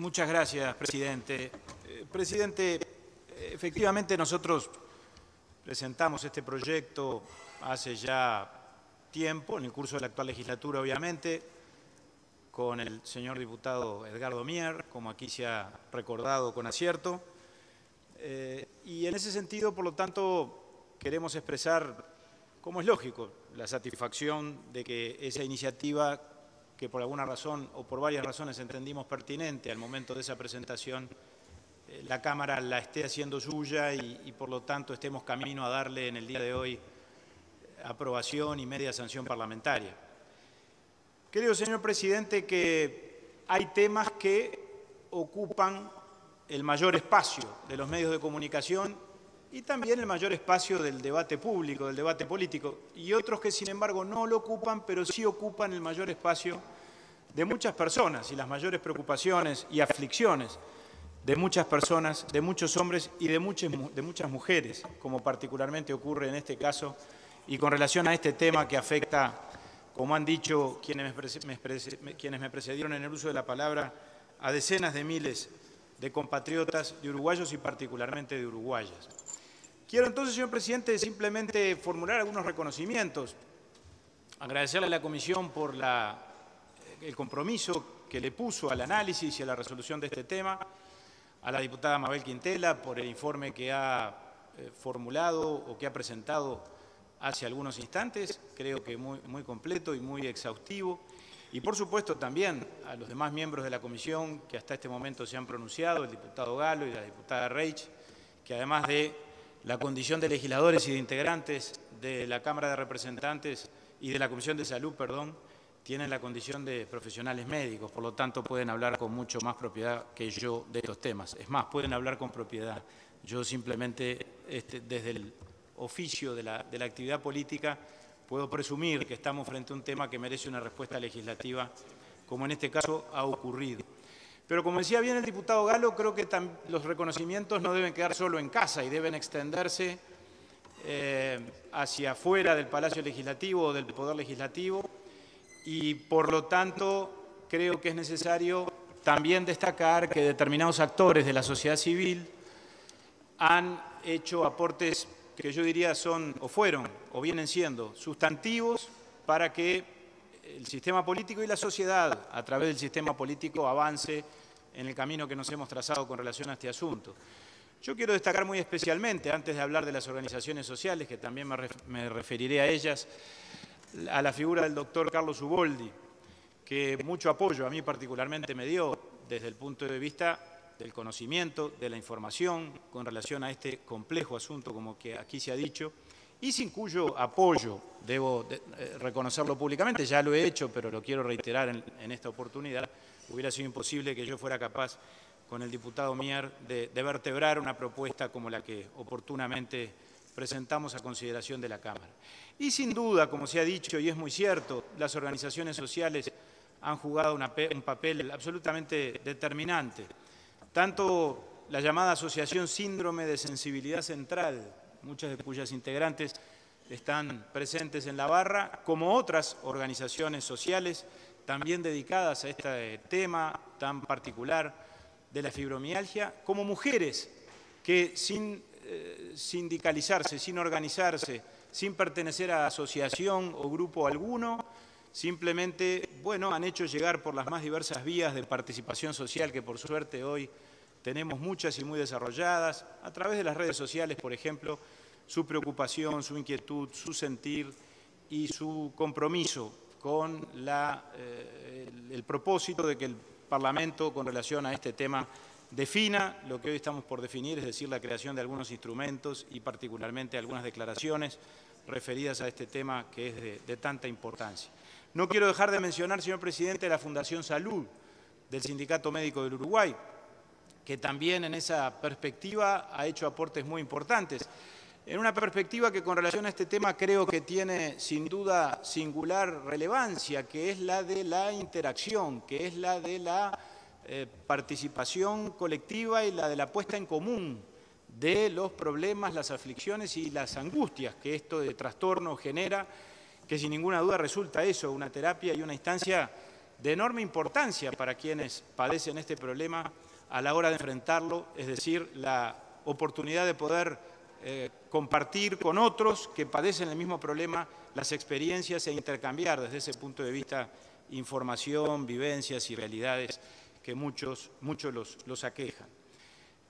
Muchas gracias, presidente. Presidente, efectivamente nosotros presentamos este proyecto hace ya tiempo, en el curso de la actual legislatura, obviamente, con el señor diputado Edgardo Mier, como aquí se ha recordado con acierto. Y en ese sentido, por lo tanto, queremos expresar, como es lógico, la satisfacción de que esa iniciativa, que por alguna razón o por varias razones entendimos pertinente al momento de esa presentación, la Cámara la esté haciendo suya y por lo tanto estemos camino a darle en el día de hoy aprobación y media sanción parlamentaria. Creo, señor presidente, que hay temas que ocupan el mayor espacio de los medios de comunicación y también el mayor espacio del debate público, del debate político, y otros que sin embargo no lo ocupan, pero sí ocupan el mayor espacio de muchas personas y las mayores preocupaciones y aflicciones de muchas personas, de muchos hombres y de muchas mujeres, como particularmente ocurre en este caso, y con relación a este tema que afecta, como han dicho quienes me precedieron en el uso de la palabra, a decenas de miles de compatriotas, de uruguayos y particularmente de uruguayas. Quiero entonces, señor presidente, simplemente formular algunos reconocimientos, agradecerle a la Comisión por el compromiso que le puso al análisis y a la resolución de este tema, a la diputada Mabel Quintela por el informe que ha formulado o que ha presentado hace algunos instantes, creo que muy completo y muy exhaustivo, y por supuesto también a los demás miembros de la Comisión que hasta este momento se han pronunciado, el diputado Galo y la diputada Reich, que además de la condición de legisladores y de integrantes de la Cámara de Representantes y de la Comisión de Salud, tienen la condición de profesionales médicos, por lo tanto pueden hablar con mucho más propiedad que yo de estos temas. Es más, pueden hablar con propiedad. Yo simplemente, desde el oficio de la actividad política, puedo presumir que estamos frente a un tema que merece una respuesta legislativa, como en este caso ha ocurrido. Pero como decía bien el diputado Galo, creo que los reconocimientos no deben quedar solo en casa y deben extenderse hacia afuera del Palacio Legislativo o del Poder Legislativo, y por lo tanto creo que es necesario también destacar que determinados actores de la sociedad civil han hecho aportes que yo diría son o fueron o vienen siendo sustantivos para que el sistema político y la sociedad a través del sistema político avance en el camino que nos hemos trazado con relación a este asunto. Yo quiero destacar muy especialmente, antes de hablar de las organizaciones sociales, que también me referiré a ellas, a la figura del doctor Carlos Uboldi, que mucho apoyo a mí particularmente me dio desde el punto de vista del conocimiento, de la información con relación a este complejo asunto, como que aquí se ha dicho, y sin cuyo apoyo, debo reconocerlo públicamente, ya lo he hecho, pero lo quiero reiterar en esta oportunidad, hubiera sido imposible que yo fuera capaz, con el diputado Mier, de vertebrar una propuesta como la que oportunamente presentamos a consideración de la Cámara. Y sin duda, como se ha dicho, y es muy cierto, las organizaciones sociales han jugado un papel absolutamente determinante. Tanto la llamada Asociación Síndrome de Sensibilidad Central, muchas de cuyas integrantes están presentes en la barra, como otras organizaciones sociales también dedicadas a este tema tan particular de la fibromialgia, como mujeres que sin sindicalizarse, sin organizarse, sin pertenecer a asociación o grupo alguno, simplemente, han hecho llegar por las más diversas vías de participación social que por suerte hoy tenemos muchas y muy desarrolladas, a través de las redes sociales, por ejemplo, su preocupación, su inquietud, su sentir y su compromiso con el propósito de que el Parlamento, con relación a este tema, defina lo que hoy estamos por definir, es decir, la creación de algunos instrumentos y particularmente algunas declaraciones referidas a este tema que es de tanta importancia. No quiero dejar de mencionar, señor presidente, la Fundación Salud del Sindicato Médico del Uruguay, que también en esa perspectiva ha hecho aportes muy importantes. En una perspectiva que con relación a este tema creo que tiene sin duda singular relevancia, que es la de la interacción, que es la de la participación colectiva y la de la puesta en común de los problemas, las aflicciones y las angustias que esto de trastorno genera, que sin ninguna duda resulta eso, una terapia y una instancia de enorme importancia para quienes padecen este problema a la hora de enfrentarlo, es decir, la oportunidad de poder compartir con otros que padecen el mismo problema las experiencias e intercambiar desde ese punto de vista información, vivencias y realidades que muchos los aquejan.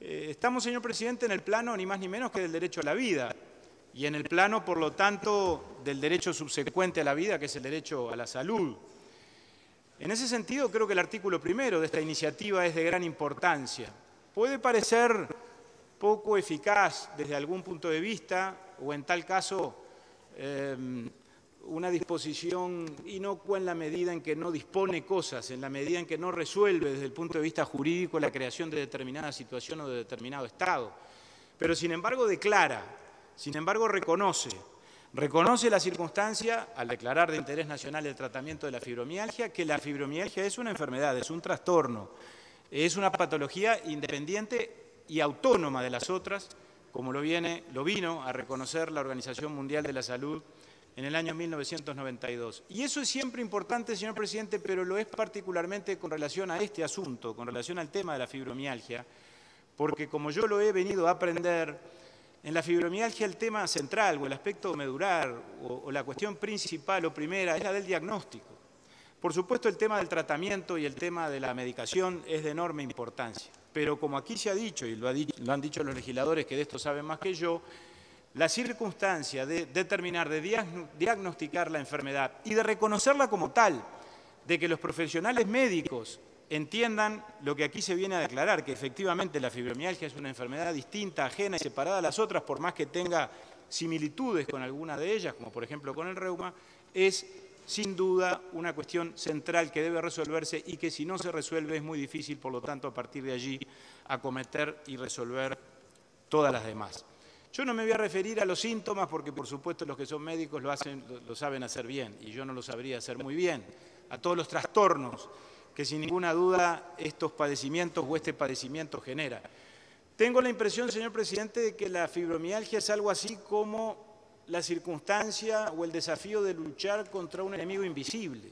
Estamos, señor presidente, en el plano ni más ni menos que del derecho a la vida y en el plano, por lo tanto, del derecho subsecuente a la vida, que es el derecho a la salud. En ese sentido, creo que el artículo primero de esta iniciativa es de gran importancia. Puede parecer poco eficaz desde algún punto de vista, o en tal caso una disposición inocua en la medida en que no dispone cosas, en la medida en que no resuelve desde el punto de vista jurídico la creación de determinada situación o de determinado estado. Pero sin embargo declara, sin embargo reconoce la circunstancia, al declarar de interés nacional el tratamiento de la fibromialgia, que la fibromialgia es una enfermedad, es un trastorno, es una patología independiente y autónoma de las otras, como lo vino a reconocer la Organización Mundial de la Salud en el año 1992. Y eso es siempre importante, señor presidente, pero lo es particularmente con relación a este asunto, con relación al tema de la fibromialgia, porque como yo lo he venido a aprender, en la fibromialgia el tema central o el aspecto medular o la cuestión principal o primera es la del diagnóstico. Por supuesto, el tema del tratamiento y el tema de la medicación es de enorme importancia, pero como aquí se ha dicho, y lo han dicho los legisladores que de esto saben más que yo, la circunstancia de determinar, de diagnosticar la enfermedad y de reconocerla como tal, de que los profesionales médicos entiendan lo que aquí se viene a declarar, que efectivamente la fibromialgia es una enfermedad distinta, ajena y separada a las otras, por más que tenga similitudes con alguna de ellas, como por ejemplo con el reuma, es sin duda una cuestión central que debe resolverse y que si no se resuelve es muy difícil, por lo tanto, a partir de allí, acometer y resolver todas las demás. Yo no me voy a referir a los síntomas porque, por supuesto, los que son médicos lo saben hacer bien y yo no lo sabría hacer muy bien. A todos los trastornos que, sin ninguna duda, estos padecimientos o este padecimiento genera. Tengo la impresión, señor presidente, de que la fibromialgia es algo así como la circunstancia o el desafío de luchar contra un enemigo invisible,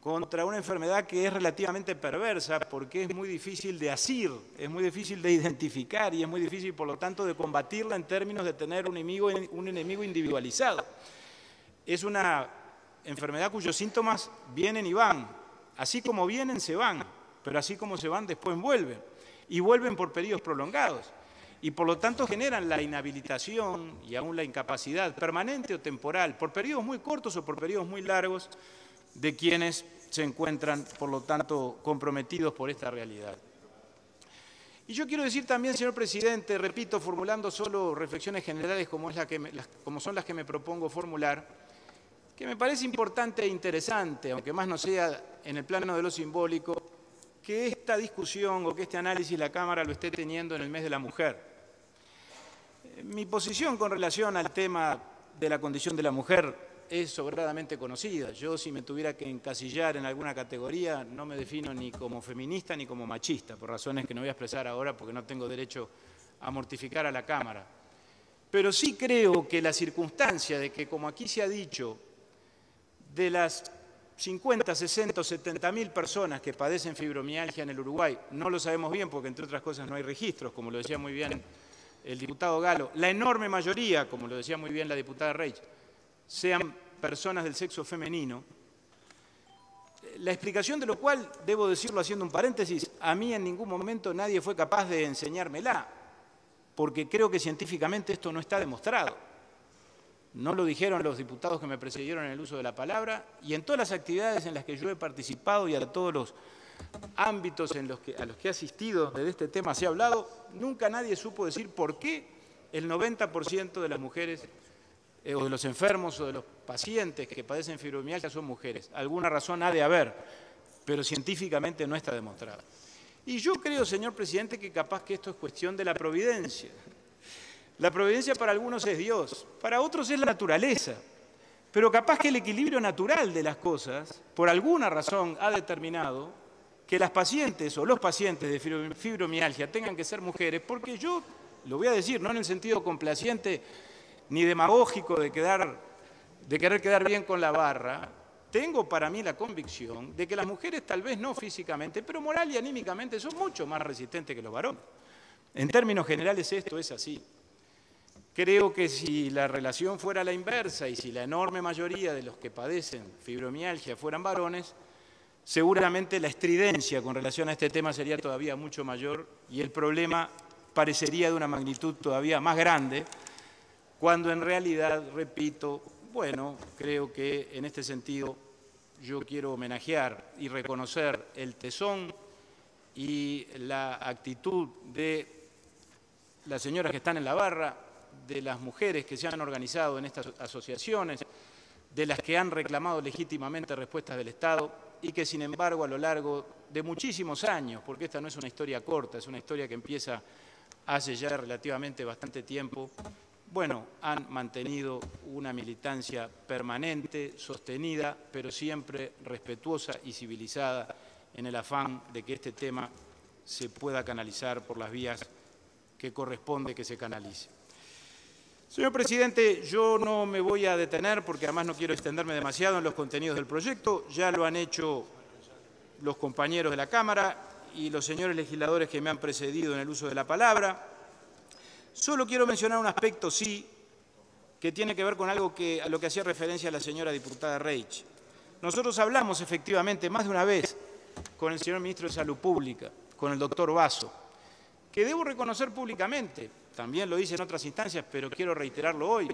contra una enfermedad que es relativamente perversa porque es muy difícil de asir, es muy difícil de identificar y es muy difícil, por lo tanto, de combatirla en términos de tener un enemigo individualizado. Es una enfermedad cuyos síntomas vienen y van, así como vienen se van, pero así como se van después vuelven, y vuelven por periodos prolongados. Y por lo tanto generan la inhabilitación y aún la incapacidad permanente o temporal, por periodos muy cortos o por periodos muy largos, de quienes se encuentran, por lo tanto, comprometidos por esta realidad. Y yo quiero decir también, señor presidente, repito, formulando solo reflexiones generales como son las que me propongo formular, que me parece importante e interesante, aunque más no sea en el plano de lo simbólico, que esta discusión o que este análisis la Cámara lo esté teniendo en el mes de la mujer. Mi posición con relación al tema de la condición de la mujer es sobradamente conocida. Yo, si me tuviera que encasillar en alguna categoría, no me defino ni como feminista ni como machista, por razones que no voy a expresar ahora porque no tengo derecho a mortificar a la Cámara. Pero sí creo que la circunstancia de que, como aquí se ha dicho, de las 50, 60 o 70 mil personas que padecen fibromialgia en el Uruguay, no lo sabemos bien porque, entre otras cosas, no hay registros, como lo decía muy bien el diputado Galo, la enorme mayoría, como lo decía muy bien la diputada Reich, sean personas del sexo femenino, la explicación de lo cual, debo decirlo haciendo un paréntesis, a mí en ningún momento nadie fue capaz de enseñármela, porque creo que científicamente esto no está demostrado. No lo dijeron los diputados que me precedieron en el uso de la palabra, y en todas las actividades en las que yo he participado y a todos los ámbitos a los que he asistido de este tema se ha hablado, nunca nadie supo decir por qué el 90% de las mujeres o de los enfermos o de los pacientes que padecen fibromialgia son mujeres. Alguna razón ha de haber, pero científicamente no está demostrada. Y yo creo, señor presidente, que capaz que esto es cuestión de la providencia. La providencia para algunos es Dios, para otros es la naturaleza, pero capaz que el equilibrio natural de las cosas, por alguna razón, ha determinado que las pacientes o los pacientes de fibromialgia tengan que ser mujeres, porque yo, lo voy a decir, no en el sentido complaciente ni demagógico de querer quedar bien con la barra, tengo para mí la convicción de que las mujeres, tal vez no físicamente, pero moral y anímicamente, son mucho más resistentes que los varones. En términos generales esto es así. Creo que si la relación fuera la inversa y si la enorme mayoría de los que padecen fibromialgia fueran varones, seguramente la estridencia con relación a este tema sería todavía mucho mayor y el problema parecería de una magnitud todavía más grande, cuando en realidad, repito, bueno, creo que en este sentido yo quiero homenajear y reconocer el tesón y la actitud de las señoras que están en la barra, de las mujeres que se han organizado en estas asociaciones, de las que han reclamado legítimamente respuestas del Estado y que, sin embargo, a lo largo de muchísimos años, porque esta no es una historia corta, es una historia que empieza hace ya relativamente bastante tiempo, bueno, han mantenido una militancia permanente, sostenida, pero siempre respetuosa y civilizada en el afán de que este tema se pueda canalizar por las vías que corresponde que se canalice. Señor presidente, yo no me voy a detener porque además no quiero extenderme demasiado en los contenidos del proyecto, ya lo han hecho los compañeros de la Cámara y los señores legisladores que me han precedido en el uso de la palabra. Solo quiero mencionar un aspecto, sí, que tiene que ver con algo a lo que hacía referencia la señora diputada Reich. Nosotros hablamos efectivamente más de una vez con el señor ministro de Salud Pública, con el doctor Basso, que debo reconocer públicamente, también lo hice en otras instancias, pero quiero reiterarlo hoy,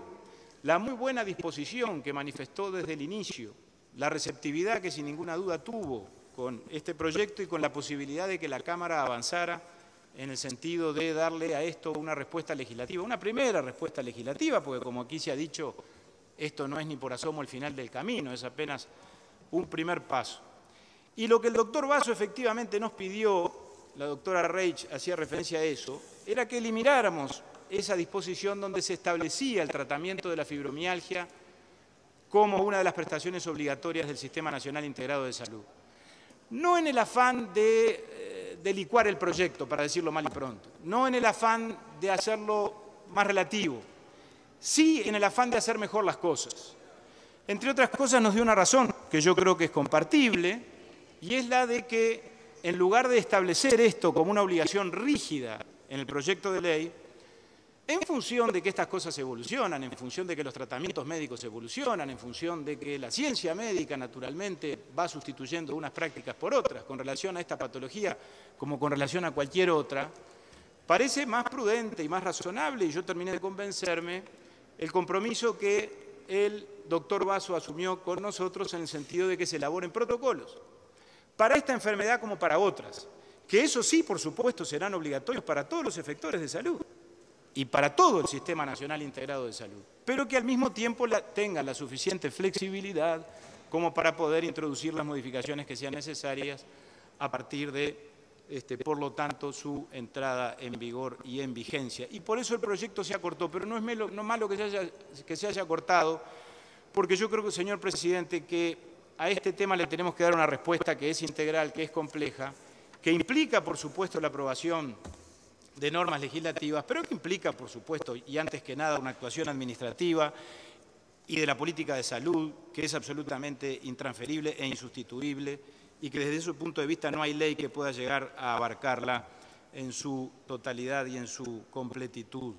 la muy buena disposición que manifestó desde el inicio, la receptividad que sin ninguna duda tuvo con este proyecto y con la posibilidad de que la Cámara avanzara en el sentido de darle a esto una respuesta legislativa, una primera respuesta legislativa, porque como aquí se ha dicho, esto no es ni por asomo el final del camino, es apenas un primer paso. Y lo que el doctor Basso efectivamente nos pidió, la doctora Reich hacía referencia a eso, era que elimináramos esa disposición donde se establecía el tratamiento de la fibromialgia como una de las prestaciones obligatorias del Sistema Nacional Integrado de Salud. No en el afán de licuar el proyecto, para decirlo mal y pronto, no en el afán de hacerlo más relativo, sí en el afán de hacer mejor las cosas. Entre otras cosas nos dio una razón que yo creo que es compartible, y es la de que en lugar de establecer esto como una obligación rígida en el proyecto de ley, en función de que estas cosas evolucionan, en función de que los tratamientos médicos evolucionan, en función de que la ciencia médica naturalmente va sustituyendo unas prácticas por otras con relación a esta patología como con relación a cualquier otra, parece más prudente y más razonable, y yo terminé de convencerme, el compromiso que el doctor Basso asumió con nosotros en el sentido de que se elaboren protocolos para esta enfermedad como para otras, que eso sí, por supuesto, serán obligatorios para todos los efectores de salud y para todo el Sistema Nacional Integrado de Salud, pero que al mismo tiempo tengan la suficiente flexibilidad como para poder introducir las modificaciones que sean necesarias a partir de, por lo tanto, su entrada en vigor y en vigencia. Y por eso el proyecto se acortó, pero no es malo que se haya cortado, porque yo creo, señor presidente, que a este tema le tenemos que dar una respuesta que es integral, que es compleja, que implica, por supuesto, la aprobación de normas legislativas, pero que implica, por supuesto, y antes que nada, una actuación administrativa y de la política de salud, que es absolutamente intransferible e insustituible, y que desde ese punto de vista no hay ley que pueda llegar a abarcarla en su totalidad y en su completitud.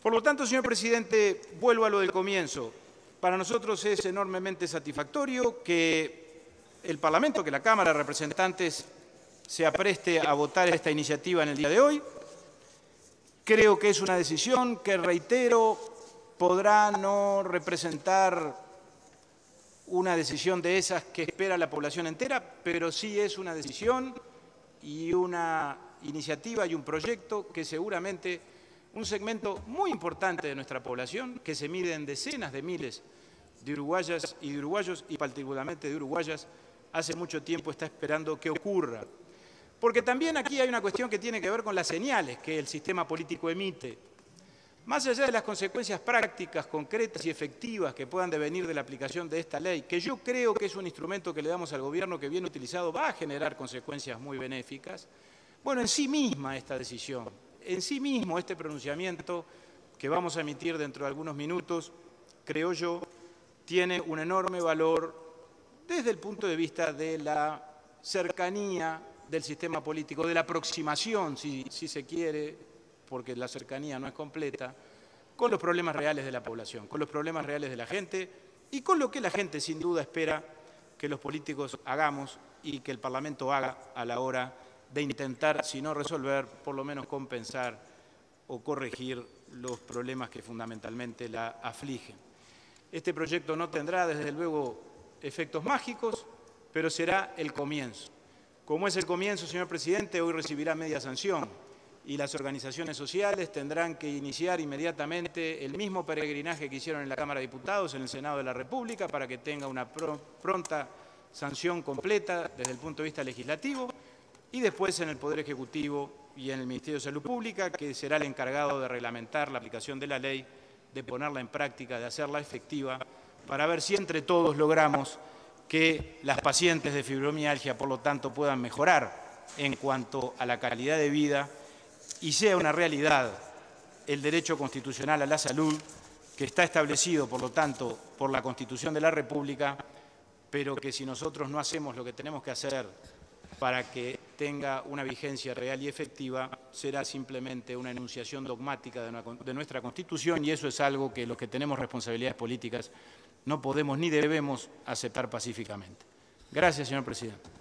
Por lo tanto, señor presidente, vuelvo a lo del comienzo. Para nosotros es enormemente satisfactorio que el Parlamento, que la Cámara de Representantes se apreste a votar esta iniciativa en el día de hoy. Creo que es una decisión que, reitero, podrá no representar una decisión de esas que espera la población entera, pero sí es una decisión y una iniciativa y un proyecto que seguramente un segmento muy importante de nuestra población, que se mide en decenas de miles de uruguayas y de uruguayos, y particularmente de uruguayas, hace mucho tiempo está esperando que ocurra. Porque también aquí hay una cuestión que tiene que ver con las señales que el sistema político emite. Más allá de las consecuencias prácticas, concretas y efectivas que puedan devenir de la aplicación de esta ley, que yo creo que es un instrumento que le damos al gobierno que bien utilizado va a generar consecuencias muy benéficas, bueno, en sí misma esta decisión, en sí mismo este pronunciamiento que vamos a emitir dentro de algunos minutos, creo yo, tiene un enorme valor desde el punto de vista de la cercanía del sistema político, de la aproximación, si se quiere, porque la cercanía no es completa, con los problemas reales de la población, con los problemas reales de la gente y con lo que la gente sin duda espera que los políticos hagamos y que el Parlamento haga a la hora de intentar, si no resolver, por lo menos compensar o corregir los problemas que fundamentalmente la afligen. Este proyecto no tendrá, desde luego, efectos mágicos, pero será el comienzo. Como es el comienzo, señor presidente, hoy recibirá media sanción y las organizaciones sociales tendrán que iniciar inmediatamente el mismo peregrinaje que hicieron en la Cámara de Diputados, en el Senado de la República, para que tenga una pronta sanción completa desde el punto de vista legislativo y después en el Poder Ejecutivo y en el Ministerio de Salud Pública, que será el encargado de reglamentar la aplicación de la ley, de ponerla en práctica, de hacerla efectiva, para ver si entre todos logramos que las pacientes de fibromialgia, por lo tanto, puedan mejorar en cuanto a la calidad de vida y sea una realidad el derecho constitucional a la salud, que está establecido, por lo tanto, por la Constitución de la República, pero que si nosotros no hacemos lo que tenemos que hacer para que tenga una vigencia real y efectiva, será simplemente una enunciación dogmática de nuestra Constitución, y eso es algo que los que tenemos responsabilidades políticas no podemos ni debemos aceptar pacíficamente. Gracias, señor presidente.